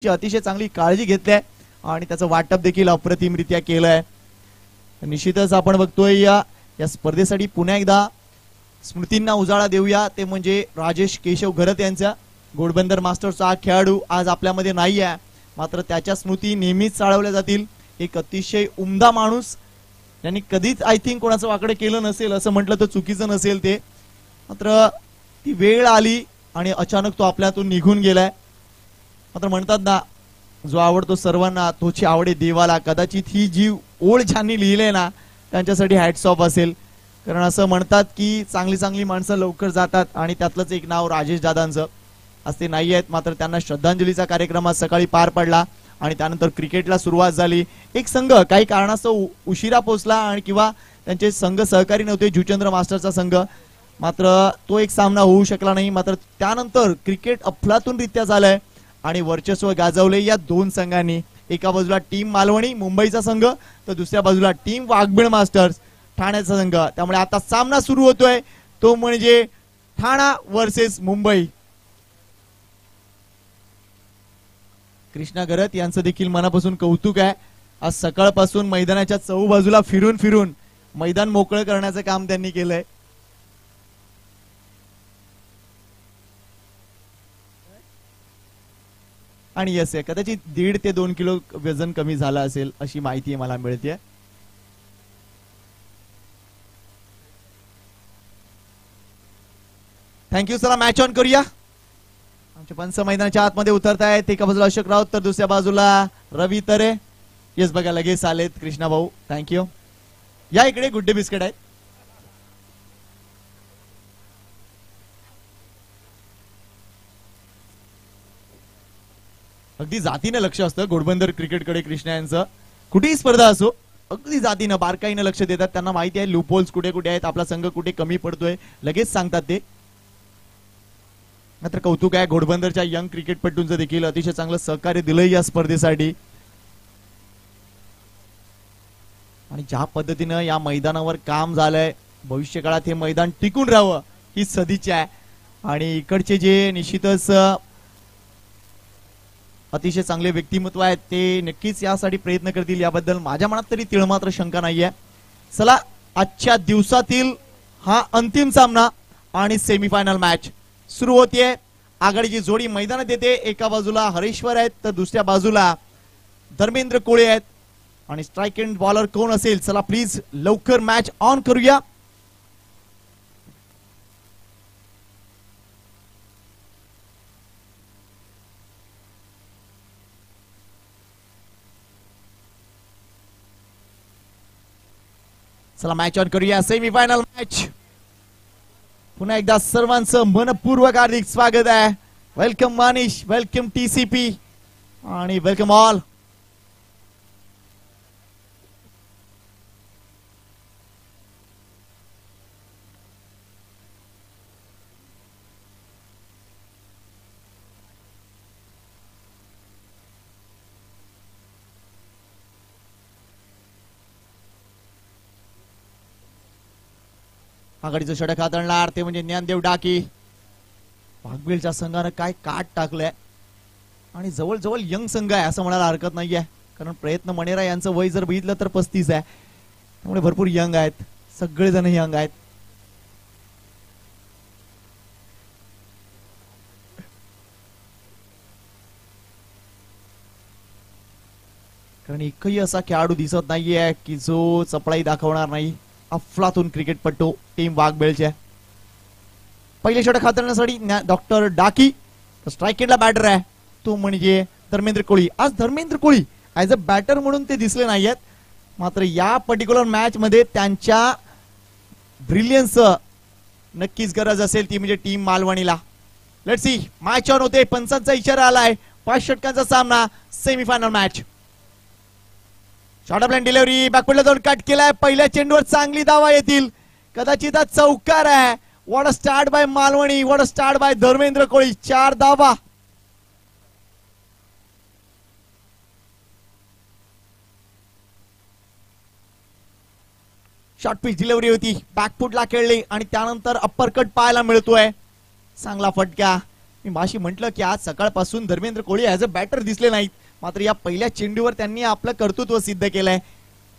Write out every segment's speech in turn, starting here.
अतिशय चांगली काळजी घेतली आहे आणि त्याचं वाटप देखील अप्रतिमरित्या केलंय। निश्चितच आपण बघतोय या स्पर्धेसाठी पुन्हा एकदा स्मृतींना उजाळा देऊया, ते म्हणजे राजेश केशव घरत यांचा। घोडबंदर मास्टर्सचा हा खेळाडू आज आपल्यामध्ये नाही आहे, मात्र त्याच्या स्मृती नेहमीच चाळवल्या जातील। एक अतिशय उमदा माणूस, त्यांनी कधीच आय थिंक कोणाचं वाकडे केलं नसेल असं म्हटलं तर चुकीचं नसेल ते, मात्र ती वेळ आली आणि अचानक तो आपल्यातून निघून गेलाय। मात्र म्हणतात ना, जो आवडतो सर्वांना तोची आवडे देवाला। कदाचित ही जी ओळ ज्यांनी लिहिली ना त्यांच्यासाठी हॅट्स ऑफ असेल, कारण असं म्हणतात की चांगली चांगली माणसं लवकर जातात आणि त्यातलंच एक नाव राजेश दादांचं। आज ते नाही आहेत, मात्र त्यांना श्रद्धांजलीचा कार्यक्रम आज सकाळी पार पडला आणि त्यानंतर क्रिकेटला सुरुवात झाली। एक संघ काही कारणास्तव उशिरा पोहोचला आणि किंवा त्यांचे संघ सहकारी नव्हते, जुचंद्र मास्टरचा संघ, मात्र तो एक सामना होऊ शकला नाही। मात्र त्यानंतर क्रिकेट अफलातूनरित्या झालंय आणि वर्चस्व गाजवले या दोन संघांनी। एका बाजूला टीम मालवणी मुंबईचा संघ, तर दुसऱ्या बाजूला टीम वाघबीळ मास्टर्स ठाण्याचा संघ। त्यामुळे आता सामना सुरू होतोय, तो म्हणजे ठाणा वर्सेस मुंबई। कृष्णा घरत यांचं देखील मनापासून कौतुक आहे। आज सकाळपासून मैदानाच्या चहूबाजूला फिरून फिरून मैदान मोकळं करण्याचं काम त्यांनी केलंय। आणि यस आहे, कदाचित 1.5 ते 2 किलो वजन कमी झालं असेल अशी माहिती मला मिळते। थँक्यू। चला मॅच ऑन करूया। आमचे पंच मैदानाच्या आतमध्ये उतरत आहेत। एका बाजूला अशोक राऊत तर दुसऱ्या बाजूला रवी तरे। येस बघा लगेच आलेत कृष्णा भाऊ, थँक्यू। या इकडे गुड्डे बिस्किट आहेत। अगदी जातीनं लक्ष असतं घोडबंदर क्रिकेटकडे कृष्णा यांचं। कुठेही स्पर्धा असो अगदी जातीनं बारकाईनं लक्ष देतात। त्यांना माहिती आहे लूपहोल्स कुठे कुठे आहेत, आपला संघ कुठे कमी पडतोय, लगेच सांगतात ते। मात्र कौतुक आहे घोडबंदरच्या यंग क्रिकेटपटूंचं देखील अतिशय चांगलं सहकार्य दिलंय या स्पर्धेसाठी। आणि ज्या पद्धतीनं या मैदानावर काम झालंय, भविष्य काळात हे मैदान टिकून राहावं ही सदिच्छा आहे। आणि इकडचे जे निश्चितच अतिशय चांगले व्यक्तिमत्व आहेत ते नक्कीच यासाठी प्रयत्न करतील, याबद्दल माझ्या मनात तरी तिळमात्र शंका नाहीये। चला आजच्या दिवसातील हा अंतिम सामना आणि सेमीफायनल मॅच सुरू होतीये। आघाडीची जोडी मैदानात येते। एका बाजूला हरेश्वर आहेत तर दुसऱ्या बाजूला धर्मेंद्र कोळे आहेत। आणि स्ट्राइक एंड बॉलर कोण असेल, चला प्लीज लवकर मॅच ऑन करूया। चला मॅच ऑन करूया। Semifinal match. पुन्हा एकदा सर्वांचं मनपूर्वक हार्दिक स्वागत आहे। वेलकम मानिश, वेलकम टीसीपी आणि वेलकम ऑल। आघाडीचं षटक हाताळणार ते म्हणजे ज्ञानदेव डाकी। वाघबीळच्या संघानं काय काट टाकलंय आणि जवळजवळ यंग संघ आहे असं म्हणायला हरकत नाहीये, कारण प्रयत्न मणेरा यांचं वय जर बघितलं तर 35 आहे, त्यामुळे भरपूर यंग आहेत, सगळेजण यंग आहेत। कारण एकही असा खेळाडू दिसत नाहीये की जो चपळाई दाखवणार नाही। अफलातून क्रिकेटपटू टीम वाघबेळचे। पहिले षटक हाताळण्यासाठी डॉक्टर डाकी, स्ट्राइक एंडला बॅटर आहे तो म्हणजे धर्मेंद्र कोळी। आज धर्मेंद्र कोळी ऍज अ बॅटर म्हणून ते दिसले नाहीयेत, मात्र या पर्टिक्युलर मॅच मध्ये त्यांच्या ब्रिलियन्स नक्कीच गरज असेल ती म्हणजे टीम मालवणीला। लेट्स सी, मॅच ऑन होते। पंचांचा इशारा आलाय, 5 षटकांचा सामना, semifinal match. Short of line delivery, बॅकफुटला जाऊन कट केलाय। पहिल्या चेंडूवर चांगली धावा येतील, कदाचित चौकार आहे। What a start by Malvani, what a start by Dharmendra Koli, 4 धावा। शॉर्ट पिच डिलिव्हरी होती, बॅकफुटला खेळली आणि त्यानंतर अप्पर कट पाहायला मिळतोय। चांगला फटका मी माशी म्हटलं की आज सकाळपासून धर्मेंद्र कोळी ऍज अ बॅटर दिसले नाहीत, मात्र या पहिल्या चेंडूवर त्यांनी आपलं कर्तृत्व सिद्ध केलंय.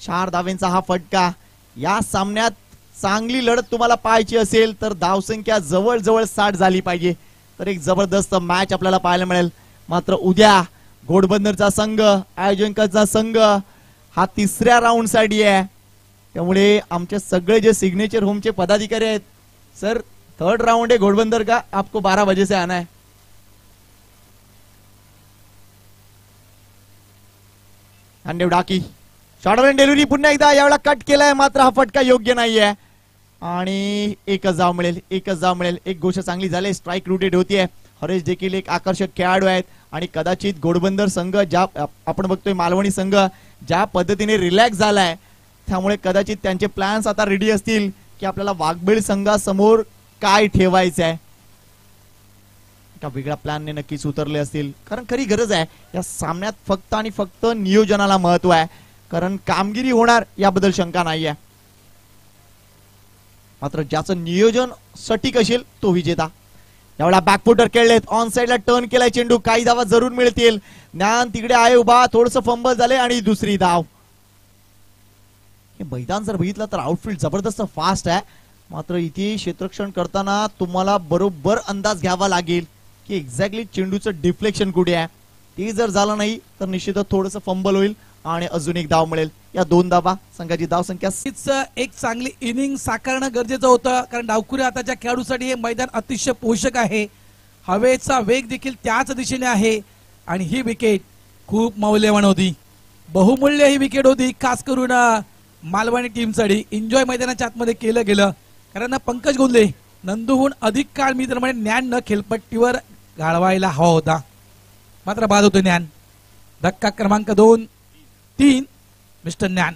4 धावेंचा हा फटका. या सामन्यात चांगली लढत तुम्हाला पाहायची असेल तर धावसंख्या जवळजवळ 60 झाली पाहिजे, तर एक जबरदस्त मॅच आपल्याला पाहायला मिळेल. मात्र उद्या घोडबंदरचा संघ, आयोजकांचा संघ हा तिसऱ्या राऊंड साठी आहे, त्यामुळे आमचे सगळे जे सिग्नेचर होमचे पदाधिकारी आहेत, सर थर्ड राउंड है घोड़बंदर का, आपको 12 बजे से आना है. अंडेव डाकी शॉर्ट डिलिव्हरी पुन्हा एकदा यावेळेला कट केलाय, मात्र हा फटका योग्य नाहीये आणि एकच धाव मिळेल, एकच धाव मिळेल. एक गोष्ट चांगली झाली, स्ट्राईक रोटेट होतीये. हरेश देखील एक आकर्षक खेळाडू आहेत आणि कदाचित घोडबंदर संघ ज्या आपण बघतोय मालवणी संघ ज्या पद्धतीने रिलॅक्स झालाय, त्यामुळे कदाचित त्यांचे प्लॅन्स आता रेडी असतील की आपल्याला वाघबीळ संघासमोर काय ठेवायचं आहे. एका वेगळ्या प्लॅनने नक्कीच उतरले असतील, कारण खरी गरज आहे या सामन्यात फक्त आणि फक्त नियोजनाला महत्व आहे, कारण कामगिरी होणार याबद्दल शंका नाही आहे. मात्र ज्याचं नियोजन सटीक असेल तो विजेता. यावेळेला बॅकफुटर खेळलेत, ऑन साइडला टर्न केलाय चेंडू, काही धावा जरूर मिळतील. ज्ञान तिकडे आहे उभा, थोडस फंबल झाले आणि दुसरी धाव. हे मैदान जर बघितलं तर आउटफील्ड जबरदस्त फास्ट आहे, मात्र इथे क्षेत्ररक्षण करताना तुम्हाला बरोबर अंदाज घ्यावा लागेल की एक्झॅक्टली चेंडूचं डिफ्लेक्शन कुठे आहे. ते जर झालं नाही तर निश्चितच थोडंसं फंबल होईल आणि अजून एक धाव मिळेल. या 2 धावा, संघाची धावसंख्या. एक चांगली इनिंग साकारणं गरजेचं होतं, कारण डावखुरी हाताच्या खेळाडूसाठी हे मैदान अतिशय पोषक आहे. हवेचा वेग देखील त्याच दिशेने आहे आणि ही विकेट खूप मौल्यवान होती, बहुमूल्य ही विकेट होती, खास करून मालवणी टीमसाठी. एन्जॉय मैदानाच्या आतमध्ये केलं गेलं, कारण पंकज गोंदले नंदूहून अधिक काळ मी तर म्हणजे ज्ञान न खेळपट्टीवर घालवायला हवा होता, मात्र बाद होतो ज्ञान. धक्का क्रमांक 2-3 मिस्टर ज्ञान.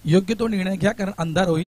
योग्य तो निर्णय घ्या, कारण अंधार होईल.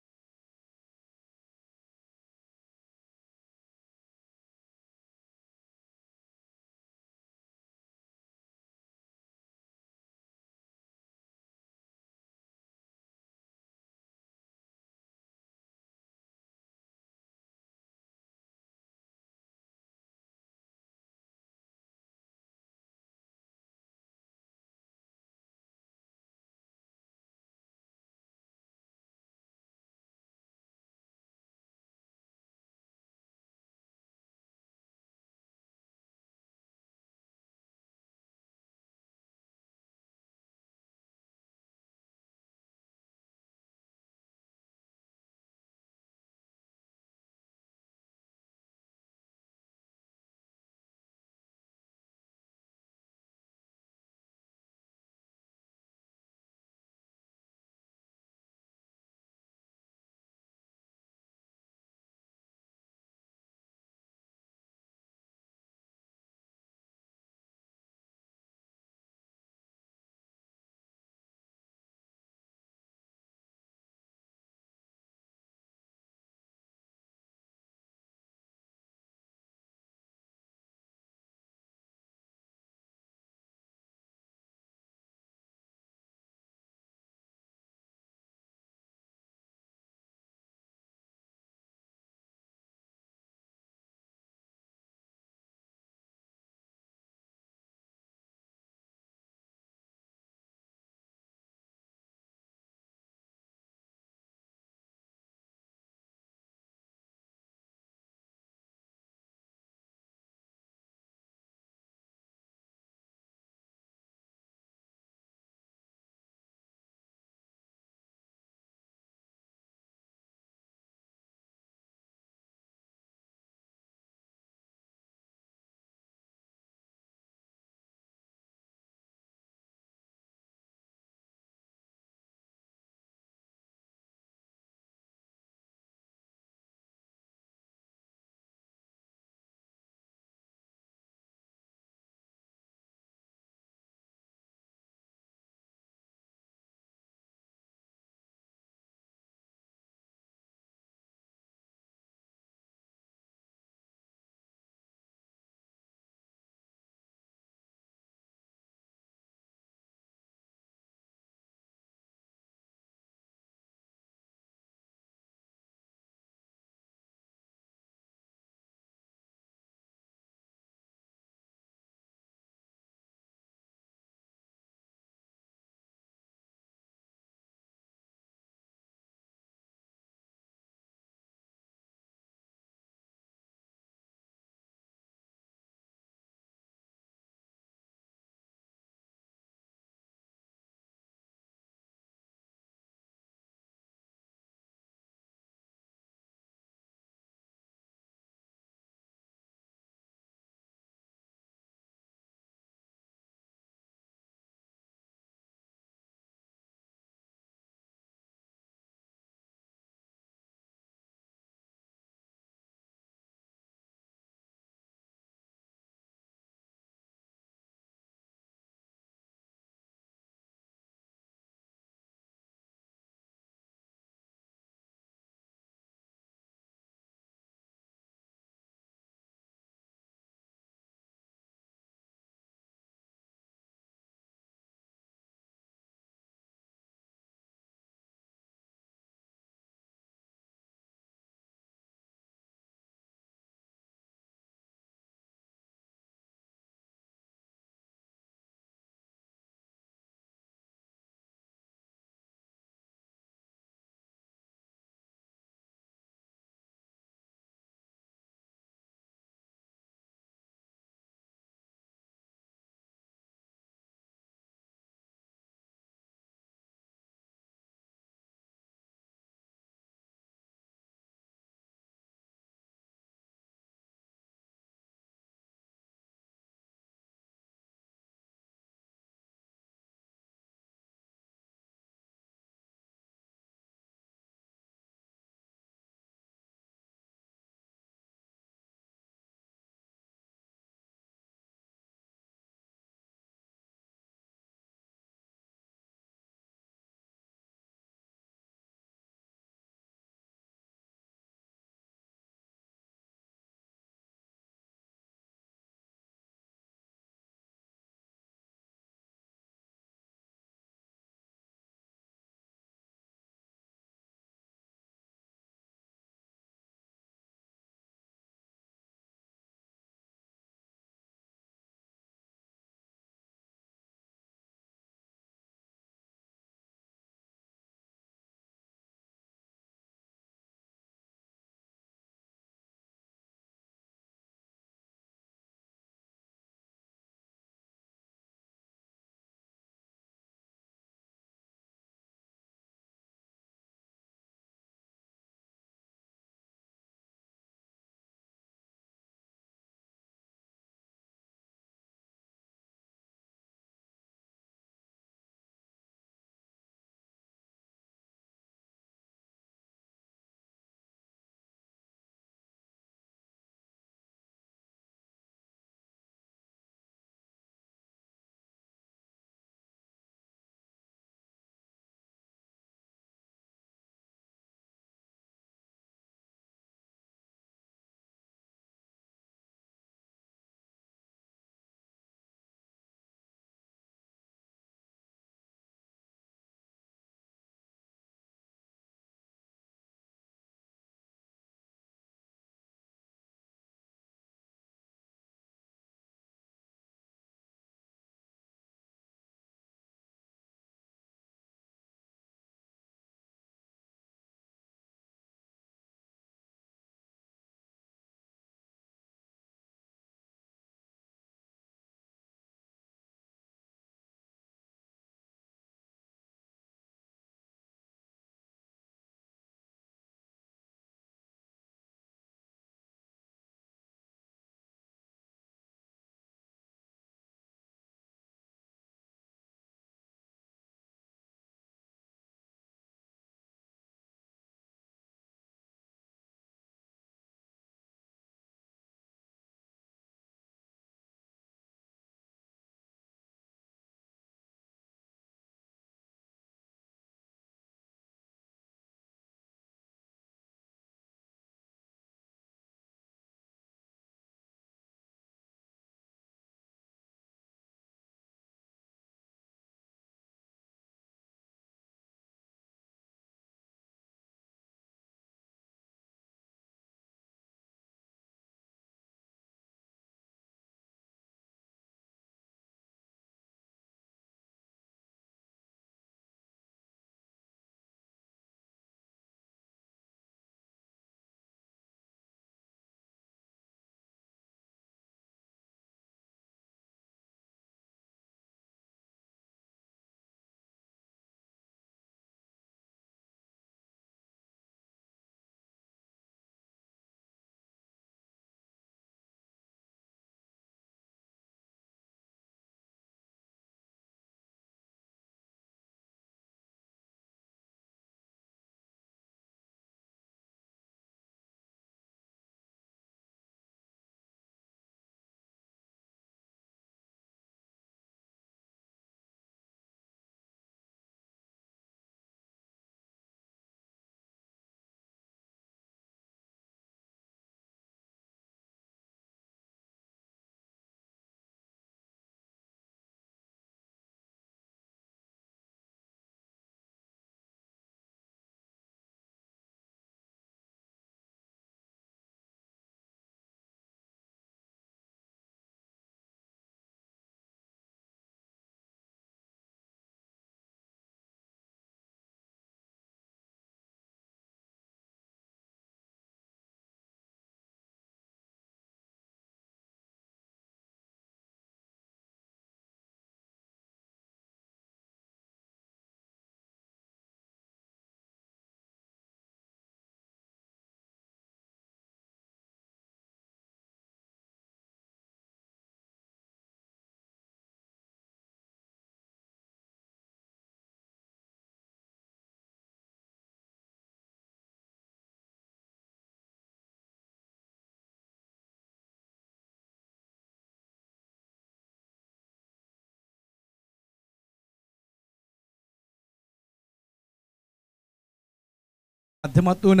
माध्यमातून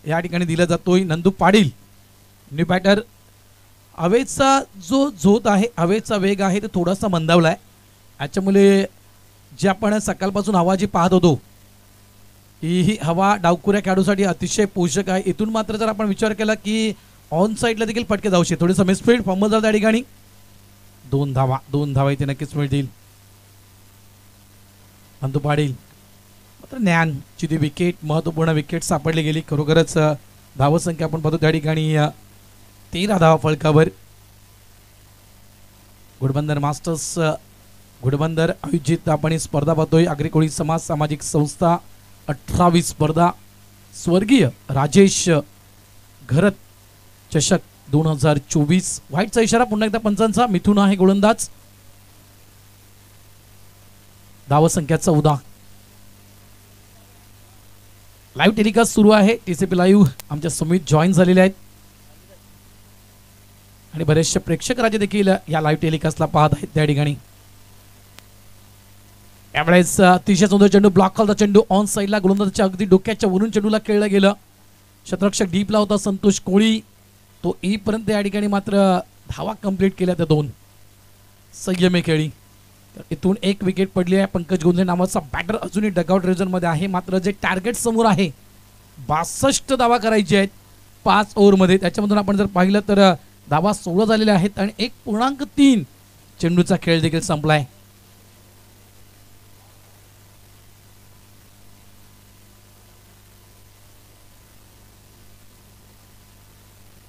या ठिकाणी दिला जातोय. Nandu Patil new batter. हवेचा जो झोत आहे, हवेचा वेग आहे तो थोडासा मंदावलाय. याच्यामुळे जे आपण सकाळपासून हवा जी पाहत होतो ही हवा डावखुऱ्या खेळाडूसाठी अतिशय पोषक आहे. इथून मात्र जर आपण विचार केला की ऑन साईडला देखील फटके जाऊ शकते. थोडेसा मिसफील्ड फॉर्मल झाला त्या ठिकाणी. 2 धावा इथे नक्कीच मिळतील. नंदू पाटील मात्र ज्ञानची ती विकेट, महत्वपूर्ण विकेट सापडली गेली. खरोखरच धावसंख्या आपण पाहतो त्या ठिकाणी 13 धावा फलकावर. घोडबंदर मास्टर्स घोडबंदर आयोजित आपण ही स्पर्धा पाहतोय. आगरी कोळी समाज सामाजिक संस्था 18वी स्पर्धा स्वर्गीय राजेश घरत चषक 2024. व्हाईटचा इशारा पुन्हा एकदा पंचांचा. मिथुन आहे गोलंदाज. धावसंख्या 14. लाईव्ह टेलिकास्ट सुरू आहे. टीसीपी लाईव्ह आमच्या समित जॉईन झालेले आहेत आणि बरेचसे प्रेक्षक राजे देखील या लाईव्ह टेलिकास्टला पाहत आहेत त्या ठिकाणी. यावेळेस अतिशय सुंदर चेंडू, ब्लॉक खालचा चेंडू ऑन साईडला गोलंदाजाच्या अगदी डोक्याच्या वरून चेंडूला खेळलं गेलं. शतरक्षक डीपला होता संतोष कोळी. तो पर्यंत या ठिकाणी मात्र धावा कंप्लीट केल्या त्या 2. संयमी खेळी. तर इथून 1 विकेट पडली आहे. पंकज गोंधळे नावाचा बॅटर अजूनही डगआउट रिजन मध्ये आहे. मात्र जे टार्गेट समोर आहे 62 धावा करायचे आहेत 5 ओव्हरमध्ये. त्याच्यामधून आपण जर पाहिलं तर धावा 16 झालेल्या आहेत आणि 1.3 चेंडूचा खेळ देखील संपलाय.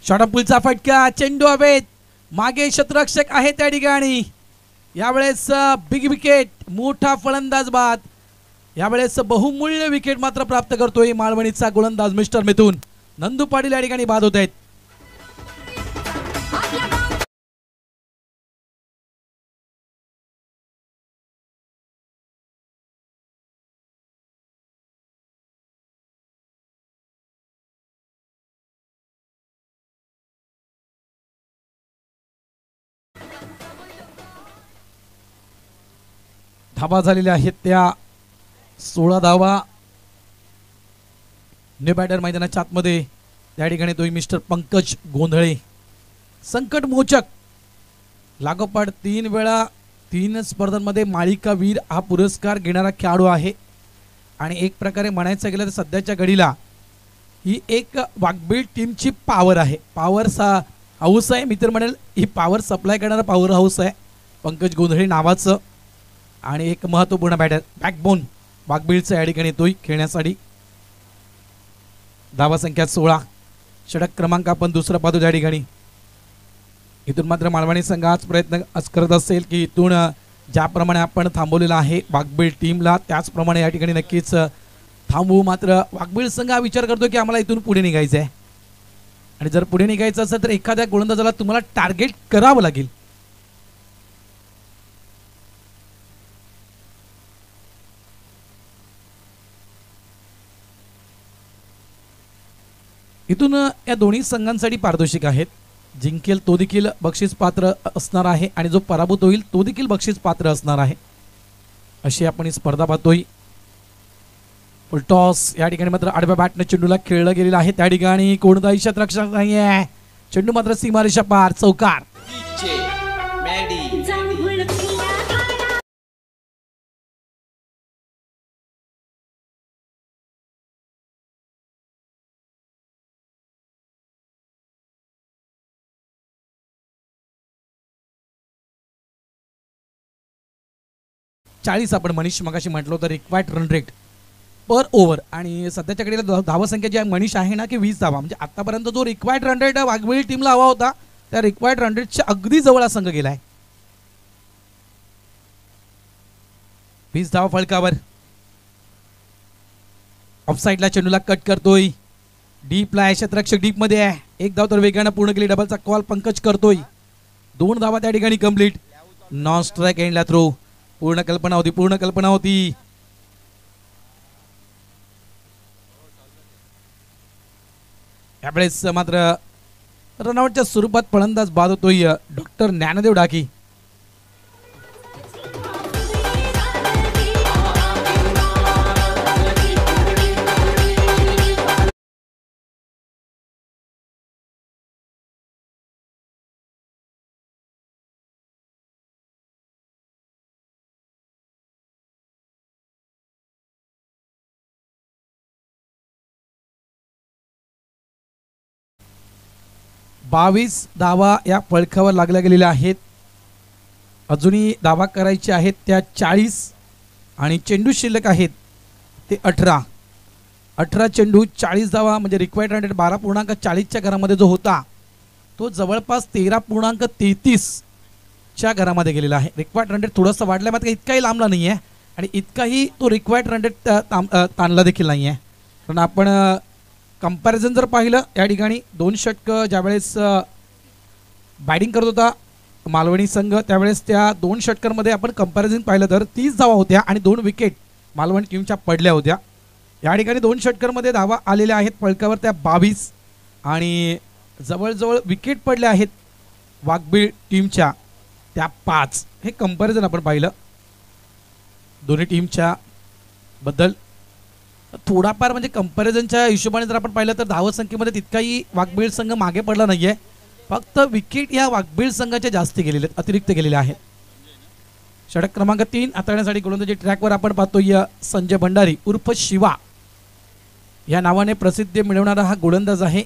शॉर्टपुलचा फटका, चेंडू हवेत. मागे शतरक्षक आहे त्या ठिकाणी. यावेळेस बिग विकेट, मोठा फलंदाज बाद. यावेळेस बहुमूल्य विकेट मात्र प्राप्त करतोय मालवणीचा गोलंदाज मिस्टर मिथुन. नंदू पाटील या ठिकाणी बाद होत आहेत. धावा झालेल्या आहेत त्या 16 धावा. न्यू बॅटर मैदानाच्या आतमध्ये त्या ठिकाणी तो मिस्टर पंकज गोंधळे. संकट मोचक, लागोपाठ 3 वेळा 3 स्पर्धांमध्ये मालिका वीर हा पुरस्कार घेणारा खेळाडू आहे. आणि एक प्रकारे म्हणायचं गेलं तर सध्याच्या घडीला ही एक वाघबीळ टीमची पॉवर आहे. पॉवर हाऊस आहे मी तर म्हणेल. ही पॉवर सप्लाय करणारा पॉवर हाऊस आहे पंकज गोंधळे नावाचं. आणि एक महत्वपूर्ण बॅटर, बॅकबोन वाघबीळचा या ठिकाणी येतोय खेळण्यासाठी. धावा संख्या 16. षटक क्रमांक आपण दुसरा पाहतो त्या ठिकाणी. इथून मात्र मालवणी संघ हाच प्रयत्न करत असेल की इथून ज्याप्रमाणे आपण थांबवलेला आहे वाघबीळ टीमला त्याचप्रमाणे या ठिकाणी नक्कीच थांबवू. मात्र वाघबीळ संघ हा विचार करतो की आम्हाला इथून पुढे निघायचं आहे. आणि जर पुढे निघायचं असेल तर एखाद्या गोलंदाजाला तुम्हाला टार्गेट करावं लागेल. इथून या दोन्ही संघांसाठी पारितोषिक आहेत. जिंकेल तो देखील बक्षीस पात्र असणार आहे आणि जो पराभूत होईल तो देखील बक्षीस पात्र असणार आहे. अशी आपण ही स्पर्धा पाहतोय. फुल टॉस या ठिकाणी मात्र आडव्या बॅटने चेंडूला खेळलं गेलेलं आहे. त्या ठिकाणी कोणताही शतरक्षक नाही आहे. चेंडू मात्र सीमारेषा पार, चौकार. 40 आपण मनीष मगाशी म्हटलं तर रिक्वायर्ड रन रेट पर ओव्हर. आणि सध्याच्या घडीला धावसंख्या जी मनीष आहे ना की 20 धावा. म्हणजे आतापर्यंत जो रिक्वायर्ड रन रेट वाघबीळ टीमला हवा होता त्या रिक्वायर्ड रन रेटच्या अगदी जवळ हा संघ गेलाय. 20 धावा फलकावर. ऑफसाईडला चेंडूला कट करतोय. डीपला क्षेत्ररक्षक डीप मध्ये आहे. 1 धाव तर वेगाने पूर्ण केली. डबलचा कॉल पंकज करतोय. 2 धावा त्या ठिकाणी कंप्लीट. नॉन स्ट्राइक एंडला थ्रो. पूर्ण कल्पना होती. यावेळेस मात्र रनआउटच्या स्वरूपात फलंदाज बाद होतोय डॉक्टर ज्ञानदेव डाकी. 22 धावा या फळकावर लागल्या गेलेल्या आहेत. अजूनही धावा करायचे आहेत त्या 40 आणि चेंडू शिल्लक आहेत ते 18 चेंडू 40 धावा म्हणजे रिक्वायर्ड रन रेट 12.40च्या घरामध्ये जो होता तो जवळपास 13.33 च्या घरामध्ये गेलेला आहे. रिक्वायर्ड रन रेट थोडंसं वाढलं मात्र इतकाही लांबला नाही आहे आणि इतकाही तो रिक्वायर्ड रन रेट ताणला देखील नाही आहे. कारण आपण कंपॅरिझन जर पाहिलं या ठिकाणी 2 षटकं ज्यावेळेस बॅटिंग करत होता मालवणी संघ त्यावेळेस त्या 2 षटकांमध्ये आपण कंपॅरिझन पाहिलं तर 30 धावा होत्या आणि 2 विकेट मालवणी टीमच्या पडल्या होत्या. या ठिकाणी 2 षटकांमध्ये धावा आलेल्या आहेत फळकावर त्या 22 आणि जवळजवळ विकेट पडल्या आहेत वाघबीळ टीमच्या त्या 5. हे कंपॅरिझन आपण पाहिलं दोन्ही टीमच्या बद्दल. थोडाफार म्हणजे कंपॅरिझनच्या हिशोबाने जर आपण पाहिलं तर धावसंख्येमध्ये तितकाही वाघबीळ संघ मागे पडला नाहीये. फक्त विकेट या वाघबीळ संघाच्या जास्त गेलेले अतिरिक्त गेलेले आहेत. षटक क्रमांक 3 हाताळण्यासाठी गोलंदाजी ट्रॅकवर आपण पाहतोय संजय भंडारी उर्फ शिवा या नावाने प्रसिद्धी मिळवणारा हा गोलंदाज आहे.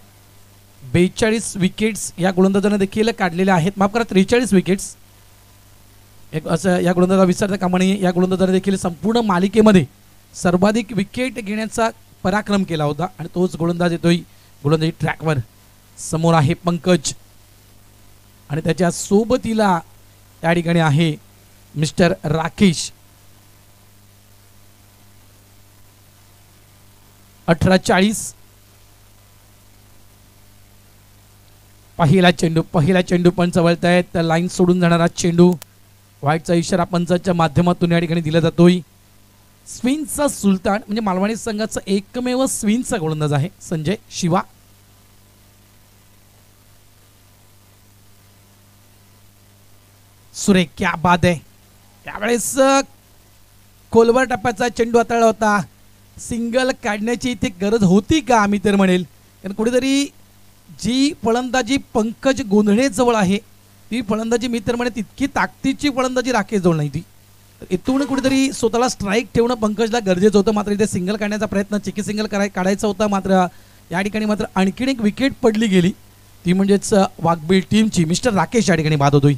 42 विकेट्स या गोलंदाजाने देखील काढलेल्या आहेत. माफ करा 43 विकेट्स एक असं या गोलंदाजाला विसरता कामा नये. या गोलंदाजाने देखील संपूर्ण मालिकेमध्ये सर्वाधिक विकेट घेण्याचा पराक्रम केला होता आणि तोच गोलंदाज येतोय गोलंदाजी ट्रॅकवर. समोर आहे पंकज आणि त्याच्या सोबतीला या ठिकाणी आहे मिस्टर राकेश. 18-40 पहिला चेंडू पंच वळतायत. लाईन सोडून जाणारा चेंडू व्हाईटचा इशारा पंचाच्या माध्यमातून या ठिकाणी दिला जातोय. स्विंगचा सुलतान म्हणजे मालवणी संघाचा एकमेव स्विंगचा गोलंदाज आहे संजय शिवा. सुरेख क्या बाद आहे. त्यावेळेस खोलवर टप्प्याचा चेंडू हाताळला होता. सिंगल काढण्याची इथे गरज होती का मी तर म्हणेल. कारण कुठेतरी जी फलंदाजी पंकज गोंधळे जवळ आहे ती फलंदाजी मी तर म्हणे तितकी ताकदीची फलंदाजी राकेश जवळ नाही ती. इथून कुठेतरी स्वतःला स्ट्राईक ठेवणं पंकजला गरजेचं होतं. मात्र इथे सिंगल काढण्याचा प्रयत्न चिकी सिंगल काढायचा होता. मात्र या ठिकाणी मात्र आणखीन एक विकेट पडली गेली ती म्हणजेच वाघबीळ टीमची. मिस्टर राकेश या ठिकाणी बाद होतोय.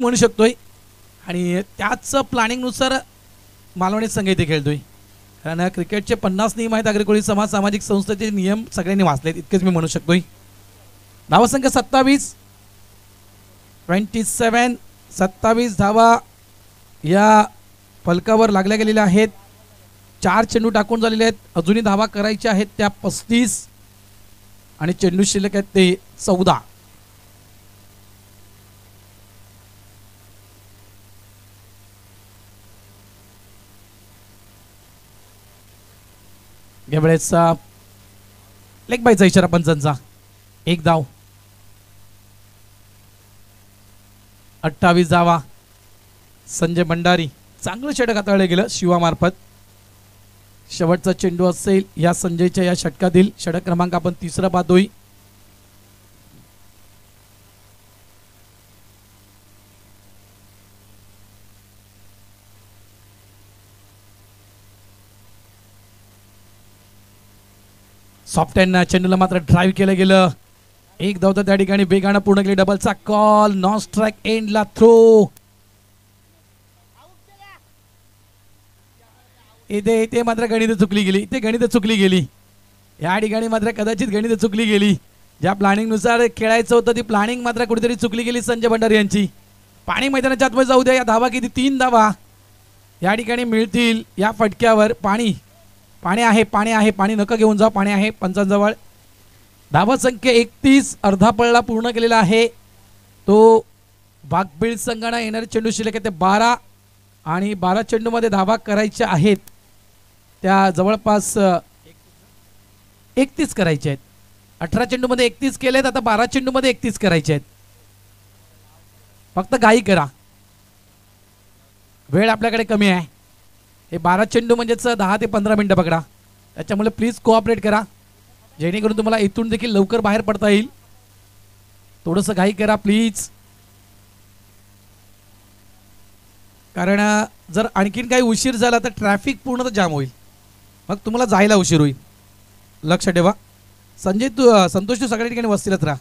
म्हणू शकतोय आणि त्याच प्लॅनिंगनुसार मालवणी संघ इथे खेळतोय. कारण क्रिकेटचे 50 नियम आहेत. अग्रकुळी समाज सामाजिक संस्थेचे नियम सगळ्यांनी वाचलेत इतकेच मी म्हणू शकतोय. धावसंख्या 27, 27 धावा या फलकावर लागल्या गेलेल्या आहेत. 4 चेंडू टाकून झालेले आहेत. अजूनही धावा करायच्या आहेत त्या 35 आणि चेंडू शिल्लक आहेत ते 14. यावेळेस लेग बायचा इशारा पंचांचा. 1 धाव. 28 धावा. संजय भंडारी चांगलं षटक हाताळलं गेलं शिवामार्फत. शेवटचा चेंडू असेल या संजयच्या या षटकातील. षटक क्रमांक आपण 3रा पाहतोय. सॉफ्ट हँड चेंडूला मात्र ड्राईव्ह केलं गेलं. 1 धाव तर त्या ठिकाणी वेगानं पूर्ण केली. डबलचा कॉल. नॉन स्ट्राईक एंडला थ्रो. इथे मात्र गणित चुकली गेली. इथे गणित चुकली गेली. या ठिकाणी मात्र कदाचित गणित चुकली गेली. ज्या प्लॅनिंगनुसार खेळायचं होतं ती प्लॅनिंग मात्र कुठेतरी चुकली गेली संजय भंडारी यांची. पाणी मैदानाच्या आतमध्ये जाऊ द्या. या धावा किती? 3 धावा या ठिकाणी मिळतील या फटक्यावर. पाणी आहे. पाणी नका घेऊन जा. पाणी आहे पंचांजवळ. धावा संख्या 31. अर्धा पळला पूर्ण केलेला आहे. तो वाघबीळ संघाने येणारे चेंडू शिल्लक आहे ते 12 आणि 12 चेंडूमध्ये धावा करायच्या आहेत त्या जवळपास 31 करायचे आहेत. 18 चेंडूमध्ये 31 केलेत. आता 12 चेंडूमध्ये 31 करायचे आहेत. फक्त घाई करा. वेळ आपल्याकडे कमी आहे. हे 12 चेंडू म्हणजेच 10 ते 15 मिनिटं पकडा. त्याच्यामुळे प्लीज कोऑपरेट करा जेणेकरून तुम्हाला इथून देखील लवकर बाहेर पडता येईल. थोडंसं घाई करा प्लीज. कारण जर आणखीन काही उशीर झाला तर ट्रॅफिक पूर्ण जाम होईल. मग तुम्हाला जायला उशीर होईल. लक्ष ठेवा. संजय संतोष तू सगळ्या ठिकाणी वस्तीलाच राहा.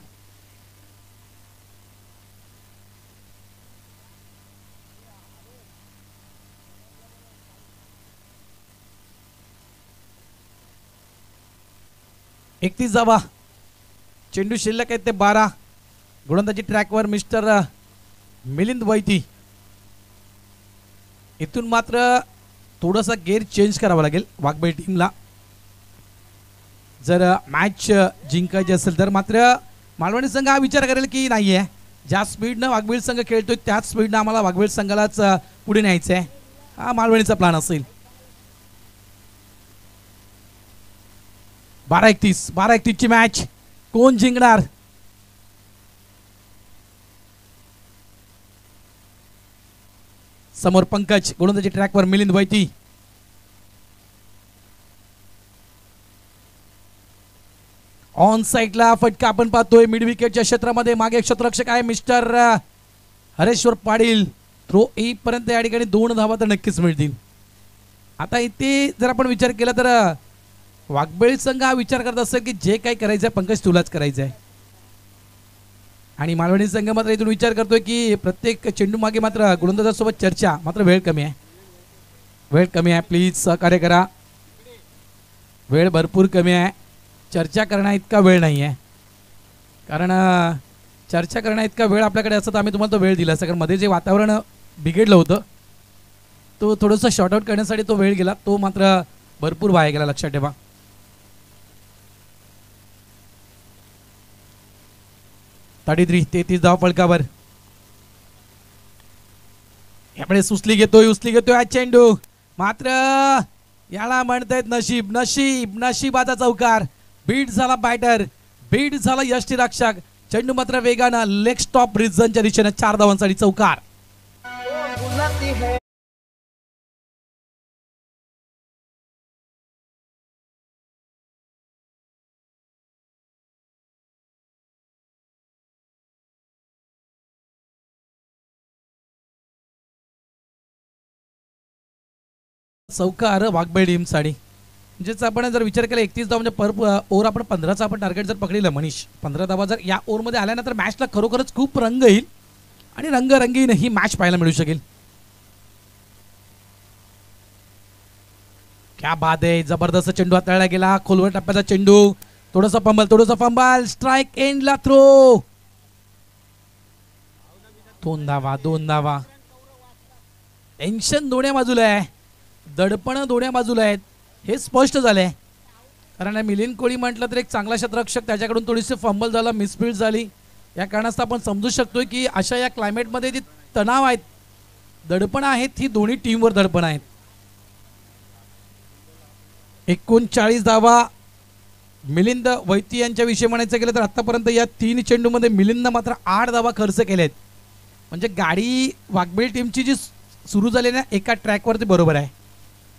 एकतीस धावा. चेंडू शिल्लक आहेत ते 12. गोलंदाजी ट्रॅकवर मिस्टर मिलिंद वैती. इथून मात्र थोडासा गेअर चेंज करावा लागेल वाघबीळ टीमला जर मॅच जिंकायची असेल तर. मात्र मालवणी संघ हा विचार करेल की नाही आहे ज्या स्पीडनं वाघबीळ संघ खेळतोय त्याच स्पीडनं आम्हाला वाघबीळ संघालाच पुढे न्यायचं आहे. हा मालवणीचा प्लॅन असेल. 12-31 ची मॅच. कोण जिंकणार? समोर पंकज. गोलंदाजी ट्रॅकवर मिलिंद वैती. ऑन साइडला फटका आपण पाहतोय मिड विकेटच्या क्षेत्रामध्ये. मागे क्षेत्ररक्षक आहे मिस्टर हरेश्वर पाटील. थ्रो येईपर्यंत या ठिकाणी 2 धावा तर नक्कीच मिळतील. आता इथे जर आपण विचार केला तर वाघबीळ संघ हा विचार करत असेल की जे काही करायचं आहे पंकज तुलाच करायचं आहे. आणि मालवणी संघ मात्र इथून विचार करतोय की प्रत्येक चेंडू मागे मात्र गोलंदाजासोबत चर्चा. मात्र वेळ कमी आहे. प्लीज सहकार्य करा. वेळ भरपूर कमी आहे. चर्चा करण्या इतका वेळ नाही आहे. कारण चर्चा करण्या इतका वेळ आपल्याकडे असतं तर आम्ही तुम्हाला तो वेळ दिला असता. कारण मध्ये जे वातावरण बिघडलं होतं तो थोडंसं शॉर्ट आउट करण्यासाठी तो वेळ गेला. तो मात्र भरपूर वाया गेला. लक्षात ठेवा. ताडीद्री 33 धाव फलकावर. यामुळे उचली घेतोय हा चेंडू. मात्र याला म्हणतायत नशीबाचा चौकार. बीट झाला बॅटर. बीट झाला यष्टीरक्षक. चेंडू मात्र वेगानं लेग स्टॉप रिझनच्या दिशेने 4 धावांसाठी चौकार. चौकार वाघबीळ टीमसाठी. म्हणजेच आपण जर विचार केला 31 धाव म्हणजे पर ओव्हर आपण 15चा आपण टार्गेट जर पकडलं मनीष 15 धावा जर या ओव्हरमध्ये आल्यानंतर मॅचला खरोखरच खूप रंग येईल. आणि रंगरंगीन ही मॅच पाहायला मिळू शकेल. क्या बात आहे, जबरदस्त चेंडू हाताळला गेला, खोलवर टप्प्याचा चेंडू, थोडंसं फंबल, स्ट्राईक एंडला थ्रो. 2 धावा. टेन्शन दोन्ही बाजूला आहे, दडपण दोन्ही बाजूला आहेत, हे स्पष्ट झालंय. कारण मिलिंद कोळी म्हटलं तर एक चांगला क्षेत्ररक्षक, त्याच्याकडून थोडीशी फंबल झाला, मिसफील्ड झाली. या कारणास्तव आपण समजू शकतोय की अशा या क्लायमेटमध्ये जी तणाव आहेत, दडपण आहेत, ही दोन्ही टीमवर दडपण आहेत. 39 धावा मिलिंद वैती यांच्या विषयी म्हणायचं गेलं तर आतापर्यंत या 3 चेंडूमध्ये मिलिंदनं मात्र 8 धावा खर्च केलेत. म्हणजे गाडी वाघबीळ टीमची जी सुरू झाली ना एका ट्रॅकवरती बरोबर आहे.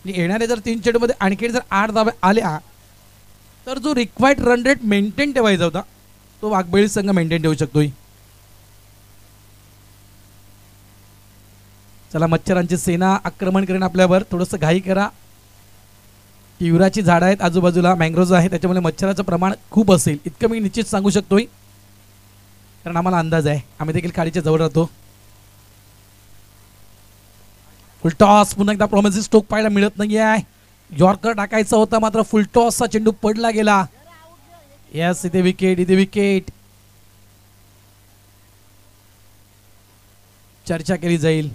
येणारे जर 3 चेंडूमध्ये आणखी जर 8 धावा आल्या तर जो रिक्वायर्ड रन रेट मेंटेन ठेवायचा होता तो वाघबीळ संघ मेंटेन ठेवू शकतोय. चला, मच्छरांची सेना आक्रमण करेन आपल्यावर, थोडंसं घाई करा. तिवराची झाडं आहेत आजूबाजूला, मँग्रोज आहे, त्याच्यामुळे मच्छराचं प्रमाण खूप असेल इतकं मी निश्चित सांगू शकतोय, कारण आम्हाला अंदाज आहे, आम्ही देखील खाडीच्या जवळ राहतो. फुल टॉस, पुन्हा एकदा प्रॉमिसिंग स्ट्रोक पाहायला मिळत नाहीये. यॉर्कर टाकायचा होता मात्र फुल टॉसचा चेंडू पडला गेला. यस, इथे विकेट. चर्चा केली जाईल,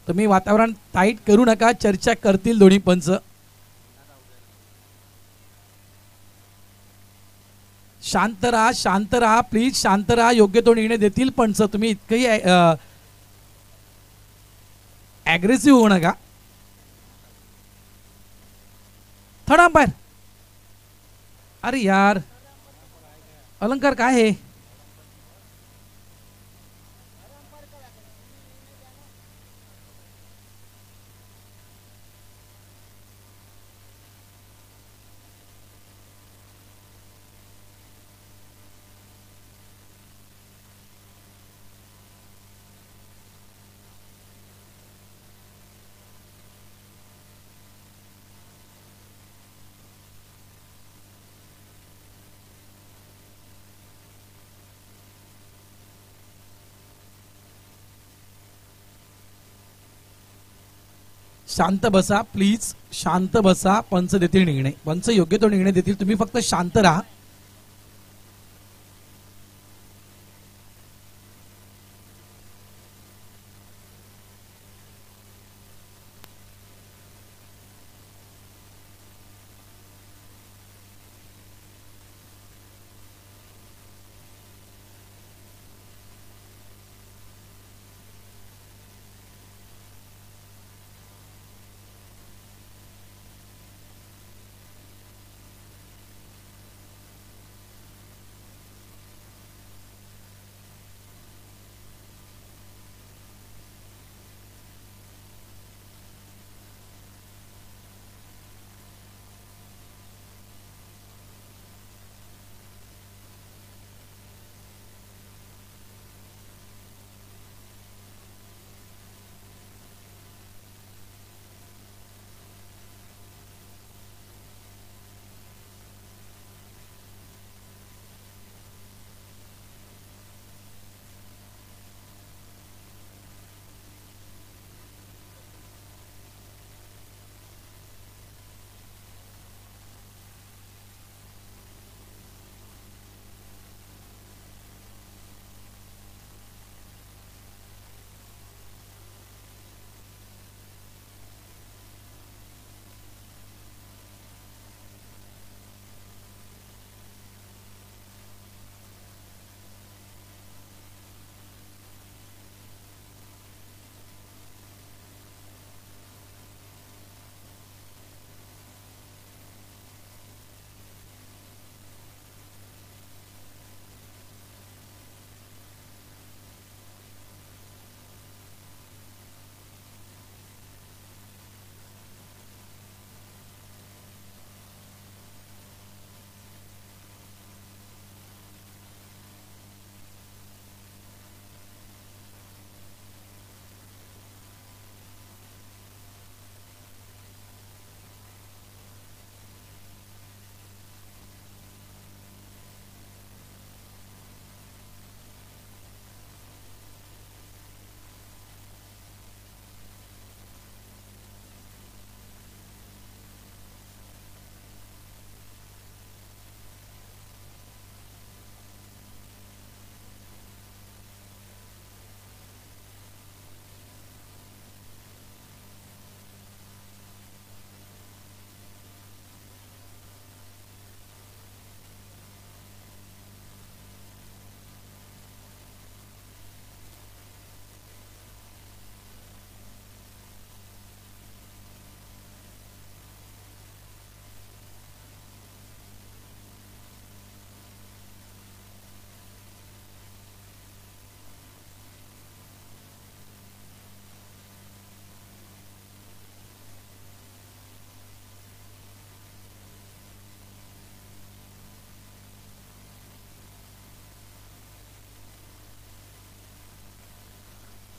तुम्ही वातावरण टाईट करू नका, चर्चा करतील दोन्ही पंच. शांत राहा प्लीज, शांत राहा, योग्य तो निर्णय देतील पंच. तुम्ही इतकंही ॲग्रेसिव्ह होऊ नका. थर्ड अंपायर, अरे यार अलंकार काय आहे? शांत बसा प्लीज, शांत बसा. पंच देतील निर्णय, पंच योग्य तो निर्णय देतील, तुम्ही फक्त शांत राहा.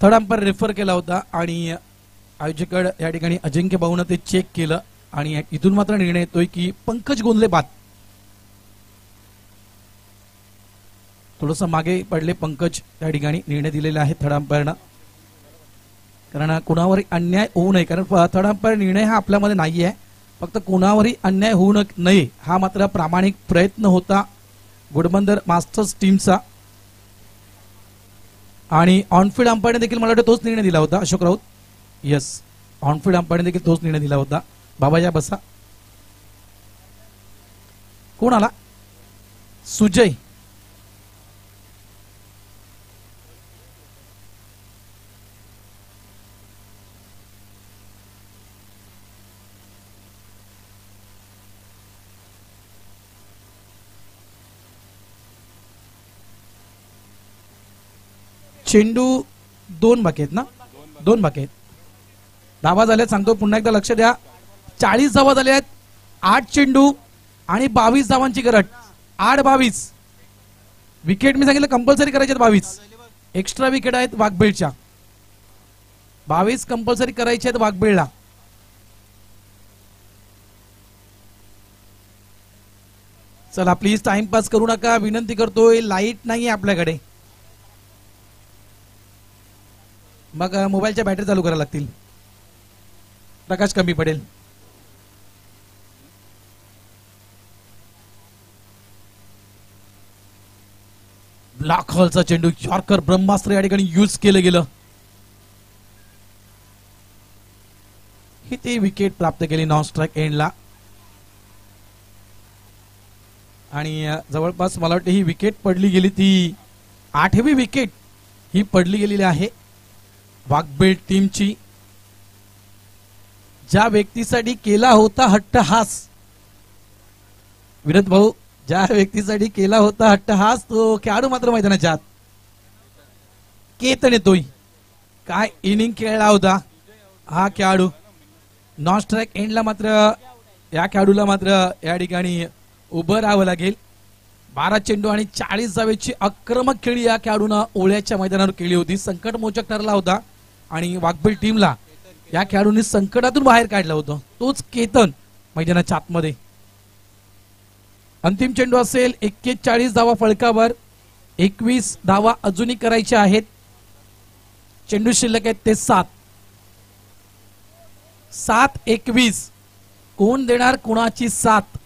थर्ड अंपायर रेफर केला होता आणि आयोजकांनी या ठिकाणी अजिंक्य भाऊनं ते चेक केलं आणि इथून मात्र निर्णय येतोय की पंकज गोंदले बाद. थोडस मागे पडले पंकज या ठिकाणी निर्णय दिलेला आहे थर्ड अंपायरनं, कारण कोणावरही अन्याय होऊ नये. कारण थर्ड अंपायर निर्णय हा आपल्यामध्ये नाही आहे, फक्त कोणावरही अन्याय होऊ नये हा मात्र प्रामाणिक प्रयत्न होता घोडबंदर मास्टर्स टीमचा. आणि ऑनफील्ड अंपायरने देखील मला वाटतं तोच निर्णय दिला होता अशोक राऊत. येस, ऑनफील्ड अंपायरने देखील तोच निर्णय दिला होता. बाबाजा बसा. कोण आला? सुजय. चेंडू 2 बाकी आहेत ना? 2 बाकी आहेत. धावा झाल्यात सांगतो पुन्हा एकदा लक्ष द्या. 40 धावा झाल्या आहेत. 8 चेंडू आणि 22 धावांची गरज. 8-22 विकेट मी सांगितलं कंपल्सरी करायचे. 22 एक्स्ट्रा विकेट आहेत वाघबेळच्या. 22 कंपल्सरी करायचे आहेत वाघबेळला. चला प्लीज टाइमपास करू नका, विनंती करतोय. लाईट नाहीये आपल्याकडे, मग मोबाईलच्या बॅटरी चालू करायला लागतील, प्रकाश कमी पडेल. ब्लॅक हॉलचा चेंडू यॉर्कर ब्रह्मास्त्र या ठिकाणी यूज केलं गेलं. ही ती विकेट प्राप्त केली नॉन स्ट्राइक एंडला. आणि जवळपास मला वाटतं ही विकेट पडली गेली ती 8वी विकेट ही पडली गेलेली आहे वाघबेळ टीमची. ज्या व्यक्तीसाठी केला होता हट्टहास, विनोद भाऊ, ज्या व्यक्तीसाठी केला होता हट्टहास तो खेळाडू मात्र मैदानाच्या आत. केतन येतोय. काय इनिंग खेळला होता हा खेळाडू. नॉन स्ट्राइक एंडला मात्र या खेळाडूला मात्र या ठिकाणी उभं राहावं लागेल. 12 चेंडू आणि 40 धावेची आक्रमक खेळी या खेळाडूनं ओळ्याच्या मैदानावर केली होती. संकटमोचक ठरला होता आणि वाघबेळ टीमला या खेळाडूंनी संकटातून बाहेर काढलं होतं. तोच केतन मैदानाच्या आतमध्ये. अंतिम चेंडू असेल. 41 धावा फळकावर. 21 धावा अजूनही करायच्या आहेत. चेंडू शिल्लक आहेत ते 7. 7-21 कोण देणार कोणाची साथ?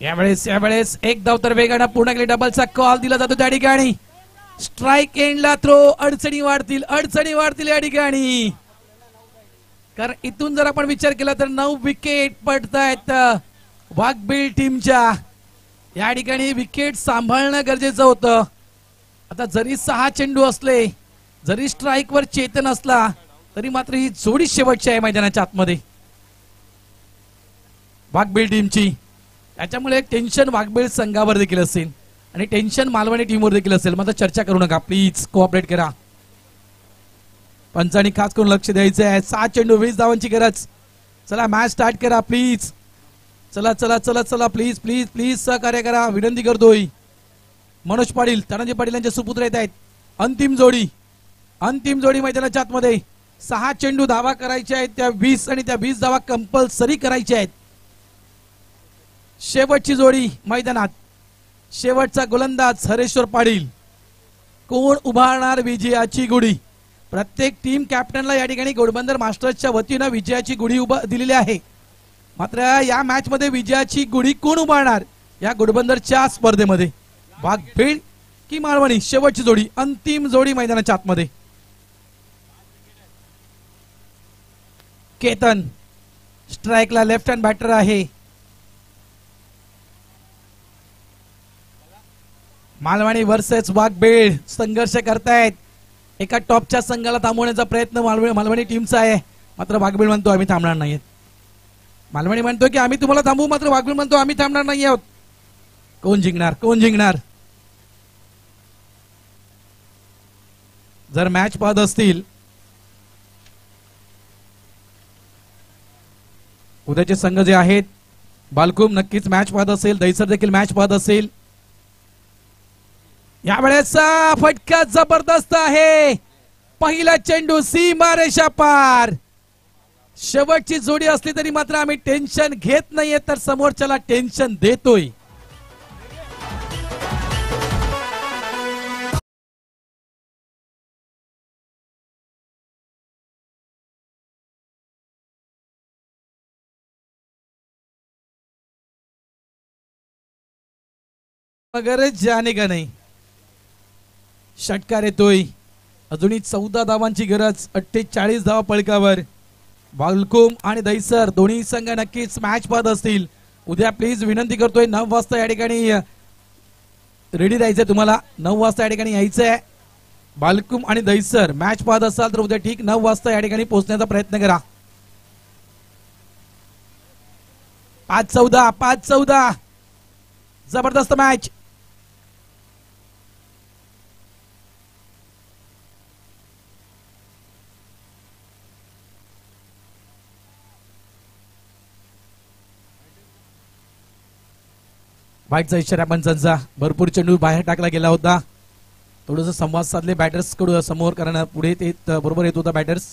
यावेळेस एक धाव तर वेगाने पूर्ण केली. डबलचा कॉल दिला जातो त्या ठिकाणी. स्ट्राइक एंडला थ्रो. अडचणी वाढतील या ठिकाणी. कारण इथून जर आपण विचार केला तर 9 विकेट पडतायत वाघबेळ टीमच्या. या ठिकाणी विकेट सांभाळणं गरजेचं होतं. आता जरी 6 चेंडू असले, जरी स्ट्राइक वर चेतन असला, तरी मात्र ही जोडी शेवटची आहे मैदानाच्या आतमध्ये वाघबेळ टीमची. त्याच्यामुळे टेन्शन वाघबेळ संघावर देखील असेल आणि टेन्शन मालवणी टीमवर देखील असेल. मात्र चर्चा करू नका प्लीज, कोऑपरेट करा. पंचांनी खास करून लक्ष द्यायचं आहे. 7 चेंडू 20 धावांची गरज. चला मॅच स्टार्ट करा प्लीज. चला प्लीज सहकार्य करा, विनंती करतोय. मनोज पाटील, तानाजी पाटील यांचे सुपुत्र येत आहेत. अंतिम जोडी मैदानाच्या आतमध्ये. 6 चेंडू धावा करायच्या आहेत त्या 20 आणि त्या 20 धावा कंपल्सरी करायच्या आहेत. शेवटची जोडी मैदानात. शेवटचा गोलंदाज हरेश्वर पाटील. कोण उभारणार विजयाची गुढी? प्रत्येक टीम कॅप्टनला या ठिकाणी घोडबंदर मास्टर्सच्या वतीनं विजयाची गुढी दिलेली आहे. मात्र या मॅच मध्ये विजयाची गुढी कोण उभारणार या घोडबंदरच्या स्पर्धेमध्ये? वाघबेळ की मालवणी? शेवटची जोडी, अंतिम जोडी मैदानाच्या आतमध्ये. केतन स्ट्राइकला लेफ्ट हँड बॅटर आहे. मालवणी वर्सेस वाघबेळ संघर्ष करतायत. एका टॉपच्या संघाला थांबवण्याचा प्रयत्न मालवणी टीमचा आहे. मात्र वाघबेळ म्हणतो आम्ही थांबणार नाहीत. मालवणी म्हणतो की आम्ही तुम्हाला थांबवू, मात्र वाघबेळ म्हणतो आम्ही थांबणार नाही आहोत. कोण जिंकणार? जर मॅच पाहत असतील, उद्याचे संघ जे आहेत बालकुम नक्कीच मॅच पाहत असेल, दैसर देखील मॅच पाहत असेल. यावेळेचा फटका जबरदस्त आहे. पहिला चेंडू सीमारेषा पार. शेवटची जोडी असली तरी मात्र आम्ही टेन्शन घेत नाहीये, तर समोरच्याला टेन्शन देतोय. गरज जाने का नाही. षटकार येतोय. अजूनही 14 धावांची गरज. 48 धावा पळकावर. बालकुम आणि दैसर दोन्ही संघ नक्कीच मॅच पाहत असतील. उद्या प्लीज विनंती करतोय 9 वाजता या ठिकाणी रेडी राहायचंय. तुम्हाला 9 वाजता या ठिकाणी यायचंय. बालकुम आणि दैसर मॅच पाहत असाल तर उद्या ठीक 9 वाजता या ठिकाणी पोहोचण्याचा प्रयत्न करा. 5-14 5-14 जबरदस्त मॅच. वाईटचा इशारा पंचांचा. भरपूर चेंडू बाहेर टाकला गेला होता. थोडस संवाद साधले बॅटर्स कडून समोर, कारण पुढे ते बरोबर येत होता बॅटर्स.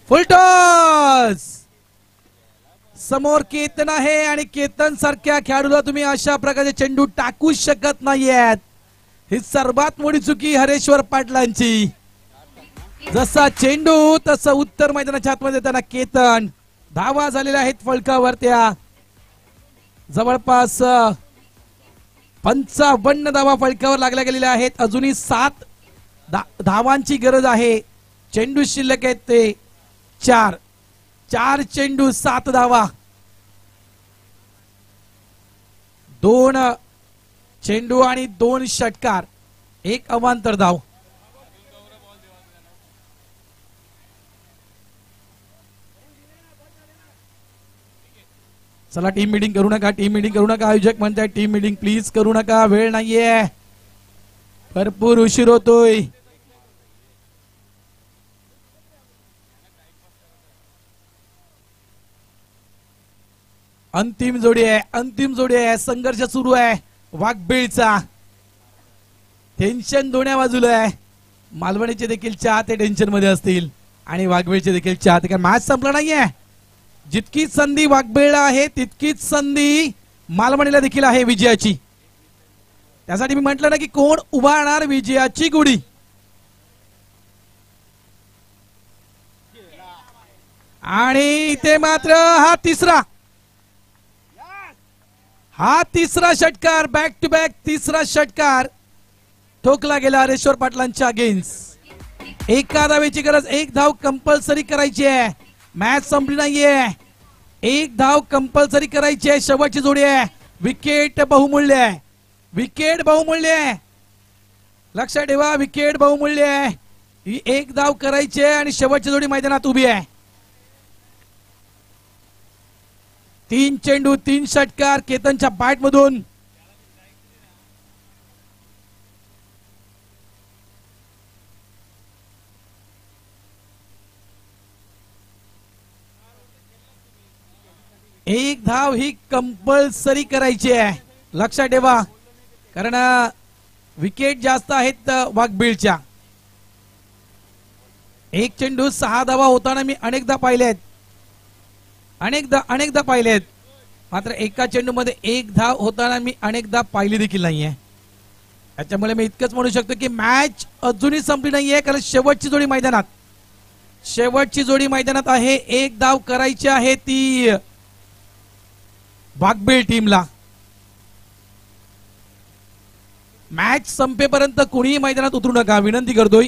फुल टॉस. समोर केतन आहे आणि केतन सारख्या खेळाडूला तुम्ही अशा प्रकारचे चेंडू टाकू शकत नाहीयेत. ही सर्वात मोठी चुकी हरेश्वर पाटलांची. जसा चेंडू तसं उत्तर मैदानाच्या आतमध्ये त्यांना केतन. धावा झालेल्या आहेत फलकावर त्या. जवळपास 55 धावा फलकावर लागल्या गेलेल्या आहेत. अजूनही 7 धावांची गरज आहे. चेंडू शिल्लक आहेत ते 4 चेंडू 7 धावा. 2 चेंडू आणि 2 षटकार, 1 अवांतर धाव. चला टीम मीटिंग करू नका, टीम मीटिंग करू नका. आयोजक म्हणताय टीम मीटिंग प्लीज करू नका, वेळ नाहीये, भरपूर उशीर होतोय. अंतिम जोडी आहे, अंतिम जोडी आहे. संघर्ष सुरू आहे वाघबीळचा. टेन्शन दोन्ही बाजूला आहे. मालवणीचे देखील चाहते टेन्शन मध्ये असतील आणि वाघबीळचे देखील चाहते, कारण मॅच संपला नाहीये. जितकी संधी वाघबीळला आहे तितकीच संधी मालवणीला देखील आहे विजयाची. त्यासाठी मी म्हटलं ना की कोण उभारणार विजयाची गुढी. आणि इथे मात्र हा तिसरा षटकार, बॅक टू बॅक तिसरा षटकार ठोकला गेला हरेश्वर पाटलांच्या अगेन्स्ट. एका धावेची गरज, 1 धाव कंपल्सरी करायची आहे. मॅच संपली नाहीये, 1 धाव कंपल्सरी करायची आहे. शेवटची जोडी आहे. विकेट बहुमूल्य आहे, विकेट बहुमूल्य आहे. लक्षात ठेवा, विकेट बहुमूल्य आहे. ही 1 धाव करायची आहे आणि शेवटची जोडी मैदानात उभी आहे. 3 चेंडू 3 षटकार केतनच्या बॅट मधून. एक धाव ही कंपल्सरी करायची आहे, लक्षात ठेवा, कारण विकेट जास्त आहेत वाघबीळच्या. 1 चेंडू 6 धावा होताना मी अनेकदा पाहिलेत, अनेकदा पाहिलेत. मात्र एका चेंडू मध्ये 1 धाव होताना मी अनेकदा पाहिली देखील नाहीये. त्याच्यामुळे मी इतकंच म्हणू शकतो की मॅच अजूनही संपली नाहीये, कारण शेवटची जोडी मैदानात आहे. 1 धाव करायची आहे ती वाघबीळ टीमला. मॅच संपेपर्यंत कोणीही मैदानात उतरू नका, विनंती करतोय,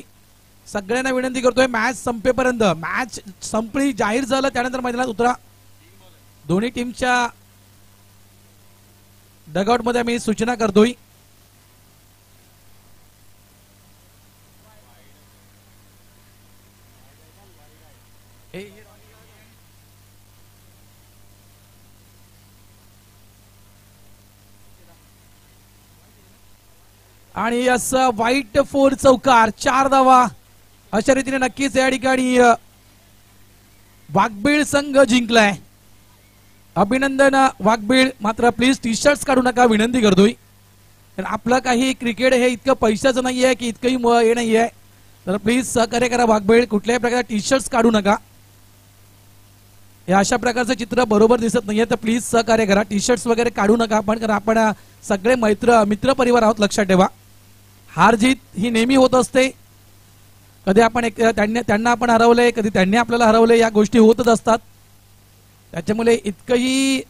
सगळ्यांना विनंती करतोय. मॅच संपेपर्यंत, मॅच संपली जाहीर झालं त्यानंतर मैदानात उतरा. दोन्ही टीमच्या डगआउट मध्ये मी सूचना करतोय. आणि असं वाईट 4 चौकार, 4 धावा अशा रीतीने नक्कीच या ठिकाणी वाघबीळ संघ जिंकलाय. अभिनंदन वाघबीळ. मात्र प्लीज टी शर्ट्स काढू नका विनंती करतोय. कारण आपलं काही क्रिकेट हे इतकं पैशाचं नाहीये की इतकंही हे नाहीये. तर प्लीज सहकार्य करा वाघबीळ. कुठल्याही प्रकारचे टी शर्ट्स काढू नका. हे अशा प्रकारचं चित्र बरोबर दिसत नाहीये. तर प्लीज सहकार्य करा. टी शर्ट्स वगैरे काढू नका आपण. कारण आपण सगळे मित्र परिवार आहोत. लक्षात ठेवा हार जीत ही नेहमी होत असते. कधी आपण त्यांना आपण हरवलंय, कधी त्यांनी आपल्याला हरवलंय. या गोष्टी होतच असतात. त्याच्यामुळे इतकंही